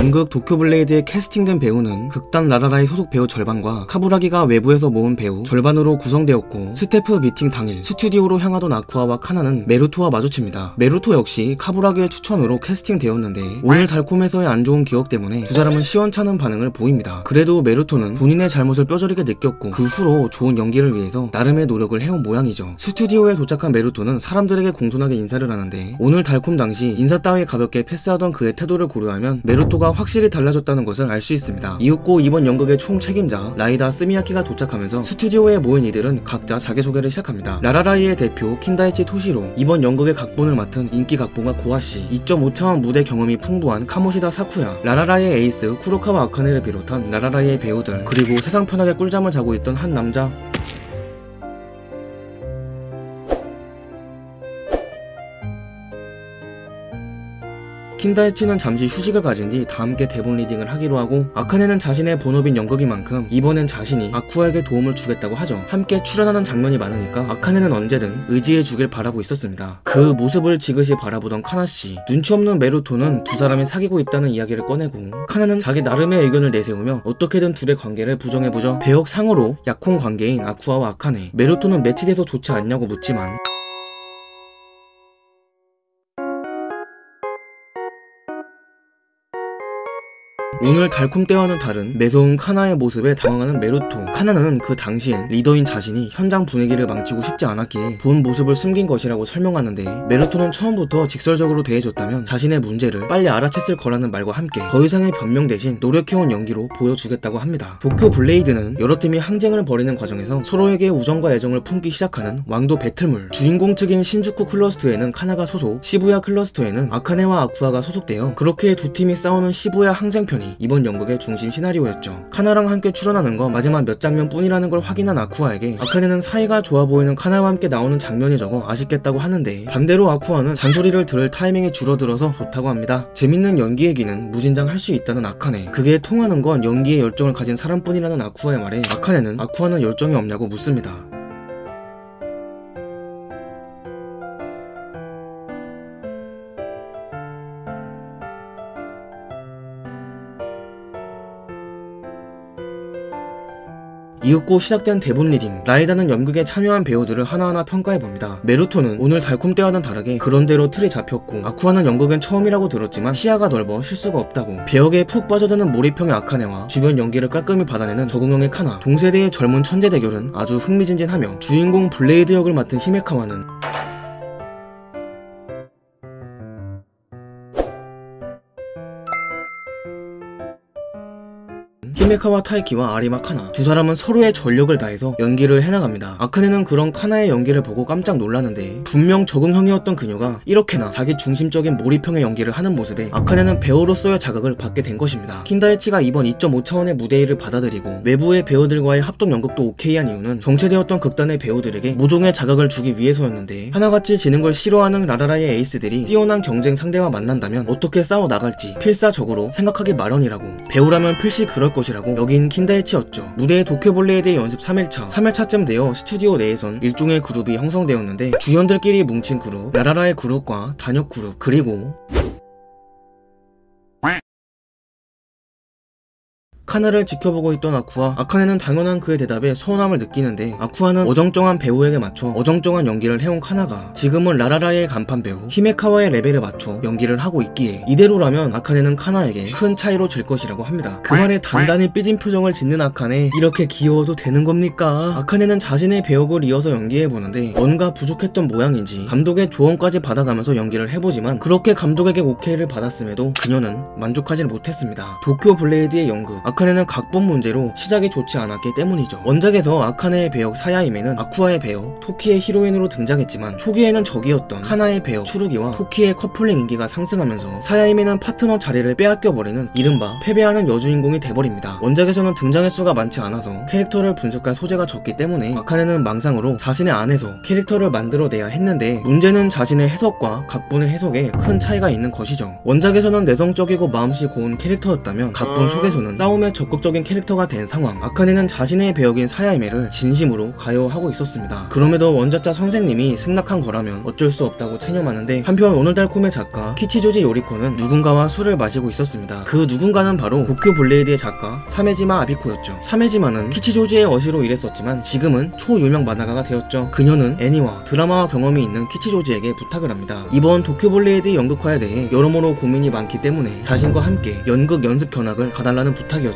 연극 도쿄블레이드에 캐스팅된 배우는 극단 라라라의 소속 배우 절반과 카부라기가 외부에서 모은 배우 절반으로 구성되었고, 스태프 미팅 당일 스튜디오로 향하던 아쿠아와 카나는 메루토와 마주칩니다. 메루토 역시 카부라기의 추천으로 캐스팅되었는데 오늘 달콤에서의 안 좋은 기억 때문에 두 사람은 시원찮은 반응을 보입니다. 그래도 메루토는 본인의 잘못을 뼈저리게 느꼈고 그 후로 좋은 연기를 위해서 나름의 노력을 해온 모양이죠. 스튜디오에 도착한 메루토는 사람들에게 공손하게 인사를 하는데 오늘 달콤 당시 인사 따위 가볍게 패스하던 그의 태도를 고려하면 메루토가 확실히 달라졌다는 것을 알 수 있습니다. 이윽고 이번 연극의 총 책임자 라이다 스미야키가 도착하면서 스튜디오에 모인 이들은 각자 자기소개를 시작합니다. 라라라이의 대표 킨다이치 토시로, 이번 연극의 각본을 맡은 인기 각본가 고아씨, 2.5차원 무대 경험이 풍부한 카모시다 사쿠야, 라라라이의 에이스 쿠로카와 아카네를 비롯한 라라라이의 배우들, 그리고 세상 편하게 꿀잠을 자고 있던 한 남자. 킨다이치는 잠시 휴식을 가진 뒤 다 함께 대본 리딩을 하기로 하고, 아카네는 자신의 본업인 연극인 만큼 이번엔 자신이 아쿠아에게 도움을 주겠다고 하죠. 함께 출연하는 장면이 많으니까 아카네는 언제든 의지해주길 바라고 있었습니다. 그 모습을 지그시 바라보던 카나씨, 눈치 없는 메루토는 두 사람이 사귀고 있다는 이야기를 꺼내고, 카나는 자기 나름의 의견을 내세우며 어떻게든 둘의 관계를 부정해보죠. 배역상으로 약혼 관계인 아쿠아와 아카네, 메루토는 매치돼서 좋지 않냐고 묻지만 오늘 달콤 때와는 다른 매서운 카나의 모습에 당황하는 메루토. 카나는 그 당시엔 리더인 자신이 현장 분위기를 망치고 싶지 않았기에 본 모습을 숨긴 것이라고 설명하는데, 메루토는 처음부터 직설적으로 대해줬다면 자신의 문제를 빨리 알아챘을 거라는 말과 함께 더 이상의 변명 대신 노력해온 연기로 보여주겠다고 합니다. 도쿄 블레이드는 여러 팀이 항쟁을 벌이는 과정에서 서로에게 우정과 애정을 품기 시작하는 왕도 배틀물. 주인공 측인 신주쿠 클러스터에는 카나가 소속, 시부야 클러스터에는 아카네와 아쿠아가 소속되어 그렇게 두 팀이 싸우는 시부야 항쟁편이 이번 연극의 중심 시나리오였죠. 카나랑 함께 출연하는 거 마지막 몇 장면 뿐이라는 걸 확인한 아쿠아에게 아카네는 사이가 좋아 보이는 카나와 함께 나오는 장면이 적어 아쉽겠다고 하는데, 반대로 아쿠아는 잔소리를 들을 타이밍이 줄어들어서 좋다고 합니다. 재밌는 연기 얘기는 무진장 할 수 있다는 아카네. 그게 통하는 건 연기에 열정을 가진 사람뿐이라는 아쿠아의 말에 아카네는 아쿠아는 열정이 없냐고 묻습니다. 이윽고 시작된 대본 리딩. 라이다는 연극에 참여한 배우들을 하나하나 평가해봅니다. 메루토는 오늘 달콤 때와는 다르게 그런대로 틀이 잡혔고, 아쿠아는 연극엔 처음이라고 들었지만 시야가 넓어 실수가 없다고, 배역에 푹 빠져드는 몰입형의 아카네와 주변 연기를 깔끔히 받아내는 적응형의 카나, 동세대의 젊은 천재 대결은 아주 흥미진진하며, 주인공 블레이드 역을 맡은 히메카와는 히메카와 타이키와 아리마 카나, 두 사람은 서로의 전력을 다해서 연기를 해나갑니다. 아카네는 그런 카나의 연기를 보고 깜짝 놀라는데, 분명 적응형이었던 그녀가 이렇게나 자기 중심적인 몰입형의 연기를 하는 모습에 아카네는 배우로서의 자극을 받게 된 것입니다. 킨다이치가 이번 2.5차원의 무대 일을 받아들이고 외부의 배우들과의 합동 연극도 오케이한 이유는 정체되었던 극단의 배우들에게 모종의 자극을 주기 위해서였는데, 하나같이 지는 걸 싫어하는 라라라의 에이스들이 뛰어난 경쟁 상대와 만난다면 어떻게 싸워 나갈지 필사적으로 생각하기 마련이라고, 배우라면 필시 그럴 것이라고 여긴 킨다이치였죠. 무대의 도쿄블레이드의 연습 3일차쯤 되어 스튜디오 내에선 일종의 그룹이 형성되었는데, 주연들끼리 뭉친 그룹, 라라라의 그룹과 단역 그룹, 그리고 카나를 지켜보고 있던 아쿠아. 아카네는 당연한 그의 대답에 서운함을 느끼는데, 아쿠아는 어정쩡한 배우에게 맞춰 어정쩡한 연기를 해온 카나가 지금은 라라라의 간판 배우 히메카와의 레벨에 맞춰 연기를 하고 있기에 이대로라면 아카네는 카나에게 큰 차이로 질 것이라고 합니다. 그 말에 단단히 삐진 표정을 짓는 아카네. 이렇게 귀여워도 되는 겁니까? 아카네는 자신의 배역을 이어서 연기해보는데 뭔가 부족했던 모양인지 감독의 조언까지 받아가면서 연기를 해보지만, 그렇게 감독에게 오케이를 받았음에도 그녀는 만족하지 못했습니다. 도쿄 블레이드의 연극, 아카네는 각본 문제로 시작이 좋지 않았기 때문이죠. 원작에서 아카네의 배역 사야이메는 아쿠아의 배역 토키의 히로인으로 등장했지만, 초기에는 적이었던 카나의 배역 추루기와 토키의 커플링 인기가 상승하면서 사야이메는 파트너 자리를 빼앗겨버리는 이른바 패배하는 여주인공이 돼버립니다. 원작에서는 등장 횟수가 많지 않아서 캐릭터를 분석할 소재가 적기 때문에 아카네는 망상으로 자신의 안에서 캐릭터를 만들어내야 했는데, 문제는 자신의 해석과 각본의 해석에 큰 차이가 있는 것이죠. 원작에서는 내성적이고 마음씨 고운 캐릭터였다면 각본 속에서는 싸움의 꿈에 적극적인 캐릭터가 된 상황. 아카네는 자신의 배역인 사야이메를 진심으로 가여하고 있었습니다. 그럼에도 원작자 선생님이 승낙한 거라면 어쩔 수 없다고 체념하는데, 한편 오늘달 꿈의 작가 키치조지 요리코는 누군가와 술을 마시고 있었습니다. 그 누군가는 바로 도쿄 블레이드의 작가 사메지마 아비코였죠. 사메지마는 키치조지의 어시로 일했었지만 지금은 초유명 만화가가 되었죠. 그녀는 애니와 드라마와 경험이 있는 키치조지에게 부탁을 합니다. 이번 도쿄 블레이드 연극화에 대해 여러모로 고민이 많기 때문에 자신과 함께 연극 연습 견학을 가달라는 부탁이었죠.